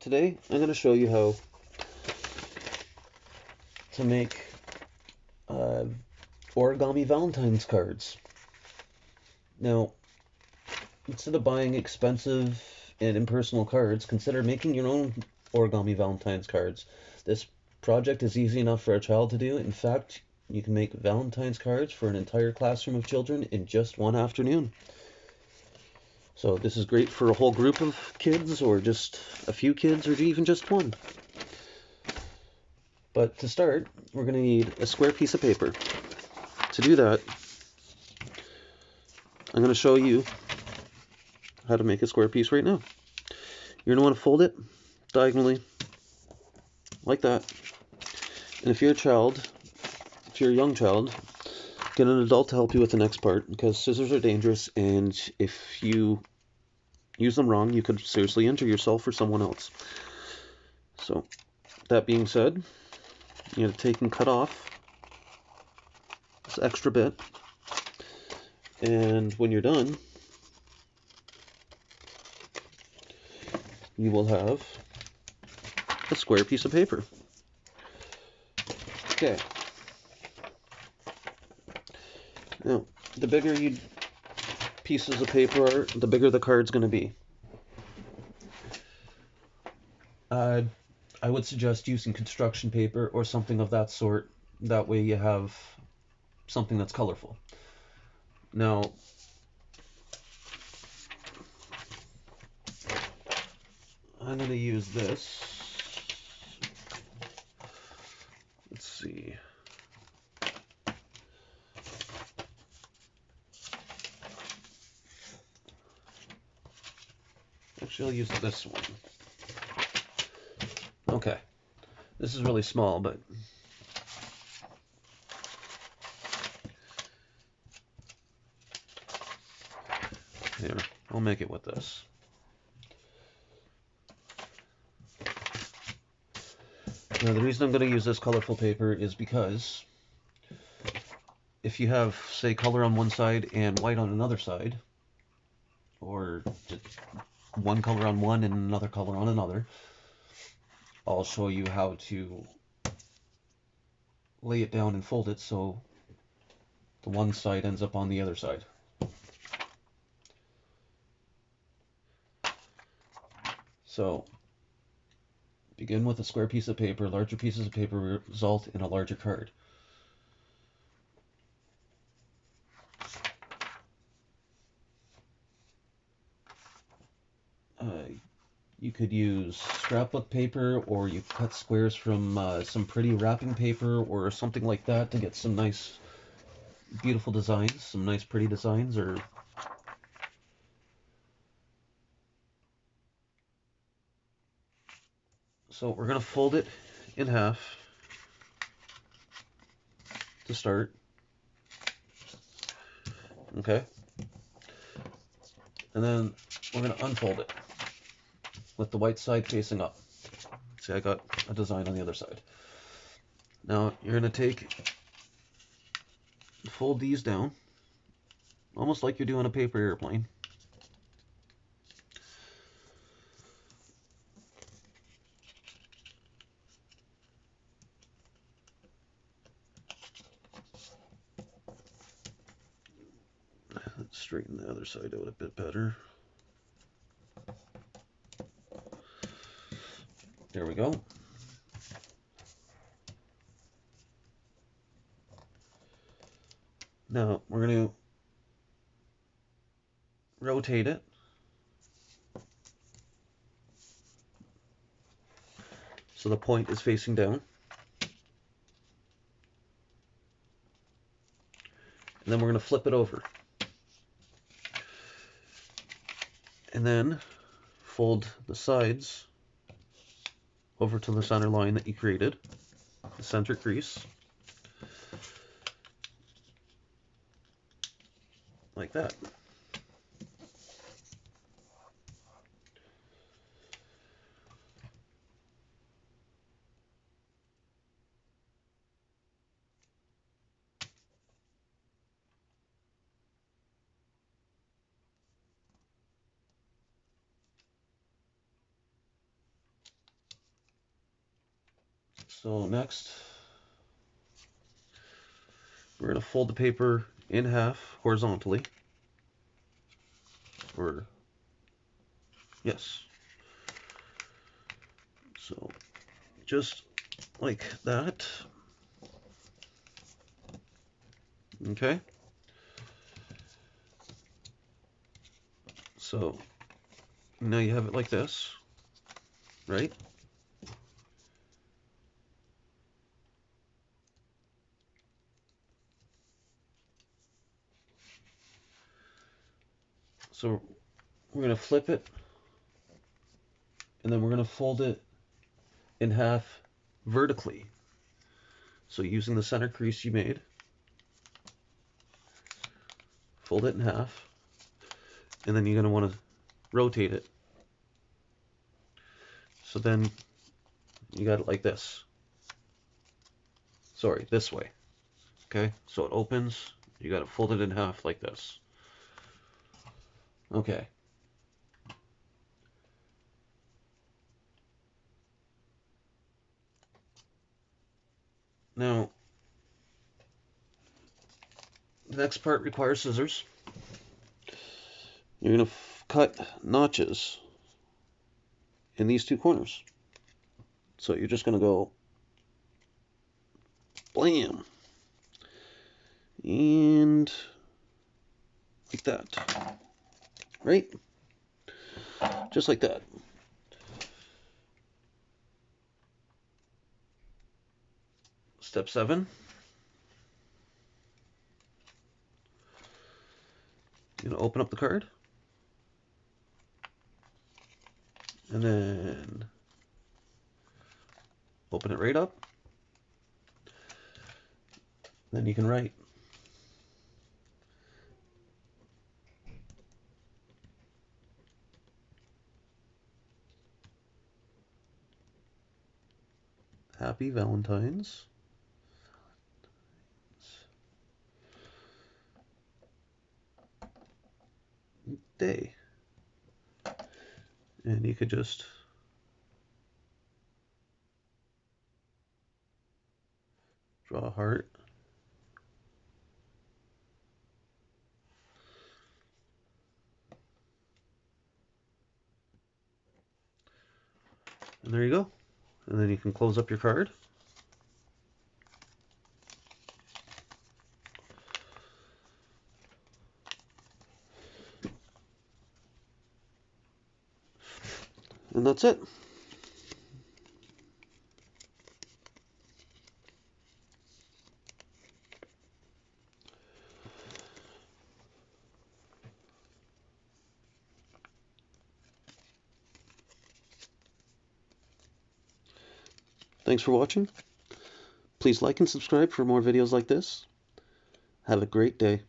Today I'm going to show you how to make uh, origami Valentine's cards. Now, instead of buying expensive and impersonal cards, consider making your own origami Valentine's cards. This project is easy enough for a child to do. In fact, you can make Valentine's cards for an entire classroom of children in just one afternoon. So this is great for a whole group of kids, or just a few kids, or even just one. But to start, we're going to need a square piece of paper. To do that, I'm going to show you how to make a square piece right now. You're going to want to fold it diagonally, like that. And if you're a young child, get an adult to help you with the next part, because scissors are dangerous, and if you use them wrong, you could seriously injure yourself or someone else. So, that being said, you have to take and cut off this extra bit, and when you're done, you will have a square piece of paper. Okay. Now, the bigger pieces of paper are, the bigger the card's going to be. I would suggest using construction paper or something of that sort. That way you have something that's colorful. Now, I'm going to use this. Let's see. Actually, I'll use this one. Okay. This is really small, but here, I'll make it with this. Now, the reason I'm going to use this colorful paper is because if you have, say, color on one side and white on another side, or just one color on one and another color on another, I'll show you how to lay it down and fold it so the one side ends up on the other side. So, begin with a square piece of paper. Larger pieces of paper result in a larger card. You could use scrapbook paper, or you cut squares from some pretty wrapping paper or something like that to get some nice, beautiful designs, some nice, pretty designs. Or so we're going to fold it in half to start. Okay. And then we're going to unfold it with the white side facing up. See, I got a design on the other side. Now you're going to fold these down, almost like you're doing a paper airplane. Let's straighten the other side out a bit better. There we go. Now we're going to rotate it so the point is facing down. And then we're going to flip it over. And then fold the sides over to the center line that you created, the center crease, like that. So next, we're going to fold the paper in half horizontally. Or, yes. So just like that. Okay. So now you have it like this, right? So we're going to flip it, and then we're going to fold it in half vertically. So using the center crease you made, fold it in half, and then you're going to want to rotate it. So then you got it like this. Sorry, this way. Okay, so it opens, you got it folded in half like this. Okay. Now, the next part requires scissors. You're going to cut notches in these two corners. So you're just going to go blam. And like that. Right? Just like that. Step 7. You're going to open up the card. And then open it right up. Then you can write. Happy Valentine's Day. And you could just draw a heart. And there you go. And then you can close up your card. And that's it. Thanks for watching. Please like and subscribe for more videos like this. Have a great day.